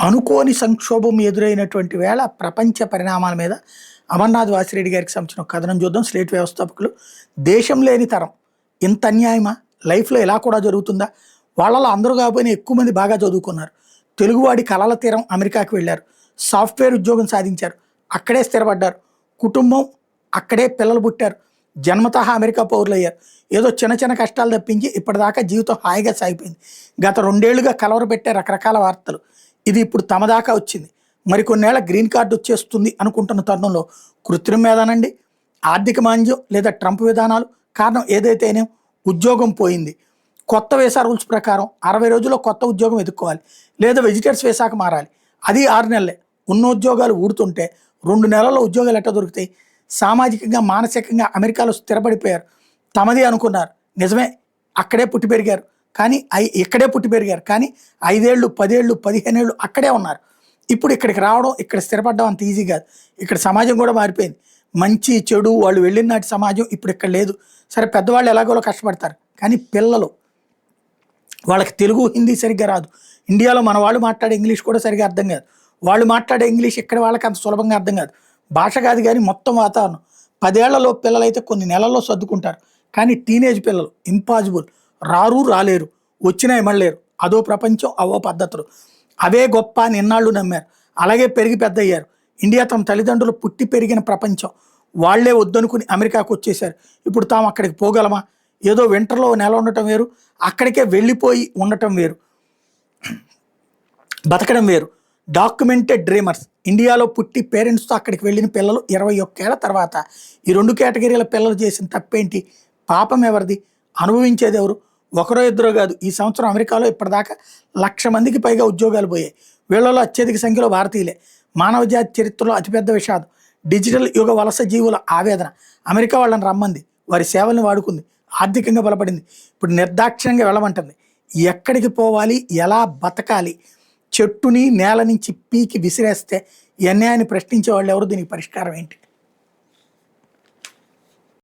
అనుకోని సంక్షోభం ఎదురైనటువంటి వేళ ప్రపంచ పరిణామాల మీద అమర్నాథ్ వాసిరెడ్డి గారికి సంబంధించిన ఒక కథనం చూద్దాం. స్లేట్ వ్యవస్థాపకులు దేశం లేని తరం ఇంత అన్యాయమా, లైఫ్లో ఇలా కూడా జరుగుతుందా? వాళ్ళలో అందరూ కాకపోయినా ఎక్కువ మంది బాగా చదువుకున్నారు. తెలుగువాడి కలల తీరం అమెరికాకి వెళ్ళారు, సాఫ్ట్వేర్ ఉద్యోగం సాధించారు, అక్కడే స్థిరపడ్డారు, కుటుంబం అక్కడే పిల్లలు పుట్టారు, జన్మతః అమెరికా పౌరులు అయ్యారు. ఏదో చిన్న చిన్న కష్టాలు తప్పించి ఇప్పటిదాకా జీవితం హాయిగా సాగిపోయింది. గత 2 ఏళ్లుగా కలవరపెట్టే రకరకాల వార్తలు, ఇది ఇప్పుడు తమ దాకా వచ్చింది. మరికొన్నేళ్ల గ్రీన్ కార్డు వచ్చేస్తుంది అనుకుంటున్న తరుణంలో కృత్రిమ మేధానండి, ఆర్థిక మాంద్యం లేదా ట్రంప్ విధానాలు కారణం ఏదైతేనే ఉద్యోగం పోయింది. కొత్త వీసా రూల్స్ ప్రకారం 60 రోజుల్లో కొత్త ఉద్యోగం ఎదుర్కోవాలి, లేదా వెజిటర్స్ వీసాకు మారాలి. అది 6 నెలలే. ఉన్న ఉద్యోగాలు ఊడుతుంటే 2 నెలల్లో ఉద్యోగాలు ఎట్లా దొరుకుతాయి? సామాజికంగా మానసికంగా అమెరికాలో స్థిరపడిపోయారు, తమది అనుకున్నారు. నిజమే, అక్కడే పుట్టి పెరిగారు, కానీ ఇక్కడే పుట్టి పెరిగారు, కానీ 5 ఏళ్ళు 10 ఏళ్ళు 15 ఏళ్ళు అక్కడే ఉన్నారు. ఇప్పుడు ఇక్కడికి రావడం, ఇక్కడ స్థిరపడడం అంత ఈజీ కాదు. ఇక్కడ సమాజం కూడా మారిపోయింది. మంచి చెడు వాళ్ళు వెళ్ళిన నాటి సమాజం ఇప్పుడు ఇక్కడ లేదు. సరే, పెద్దవాళ్ళు ఎలాగోలో కష్టపడతారు, కానీ పిల్లలు వాళ్ళకి తెలుగు హిందీ సరిగ్గా రాదు. ఇండియాలో మన వాళ్ళు మాట్లాడే ఇంగ్లీష్ కూడా సరిగ్గా అర్థం కాదు. వాళ్ళు మాట్లాడే ఇంగ్లీష్ ఇక్కడ వాళ్ళకి అంత సులభంగా అర్థం కాదు. భాష కాదు కానీ మొత్తం వాతావరణం. 10 ఏళ్లలో పిల్లలైతే కొన్ని నెలల్లో సర్దుకుంటారు, కానీ టీనేజ్ పిల్లలు ఇంపాసిబుల్. రాలేరు, వచ్చినా ఇమ్మలేరు. అదో ప్రపంచం, అవో పద్ధతులు. అవే గొప్ప అని ఎన్నాళ్ళు నమ్మారు, అలాగే పెరిగి పెద్ద అయ్యారు. ఇండియా తమ తల్లిదండ్రులు పుట్టి పెరిగిన ప్రపంచం. వాళ్లే వద్దనుకుని అమెరికాకు వచ్చేసారు. ఇప్పుడు తాము అక్కడికి పోగలమా? ఏదో వింటర్లో నెల ఉండటం వేరు, అక్కడికే వెళ్ళిపోయి ఉండటం వేరు, బతకడం వేరు. Documented dreamers. ఇండియాలో పుట్టి పేరెంట్స్తో అక్కడికి వెళ్ళిన పిల్లలు 21 ఏళ్ల తర్వాత ఈ 2 కేటగిరీల పిల్లలు చేసిన తప్పేంటి? పాపం ఎవరిది? అనుభవించేది ఎవరు? ఒకరో ఇద్దరో కాదు. ఈ సంవత్సరం అమెరికాలో ఇప్పటిదాకా 1,00,000 మందికి పైగా ఉద్యోగాలు పోయాయి. వీళ్ళలో అత్యధిక సంఖ్యలో భారతీయులే. మానవ జాతి చరిత్రలో అతిపెద్ద విషాదం. డిజిటల్ యుగ వలస జీవుల ఆవేదన. అమెరికా వాళ్ళని రమ్మంది, వారి సేవల్ని వాడుకుంది, ఆర్థికంగా బలపడింది. ఇప్పుడు నిర్దాక్షిణ్యంగా వెళ్ళమంటుంది. ఎక్కడికి పోవాలి, ఎలా బతకాలి? చెట్టుని నేల నుంచి పీకి విసిరేస్తే ఈ అన్యాయాన్ని ప్రశ్నించే వాళ్ళు ఎవరు? దీనికి పరిష్కారం ఏంటి?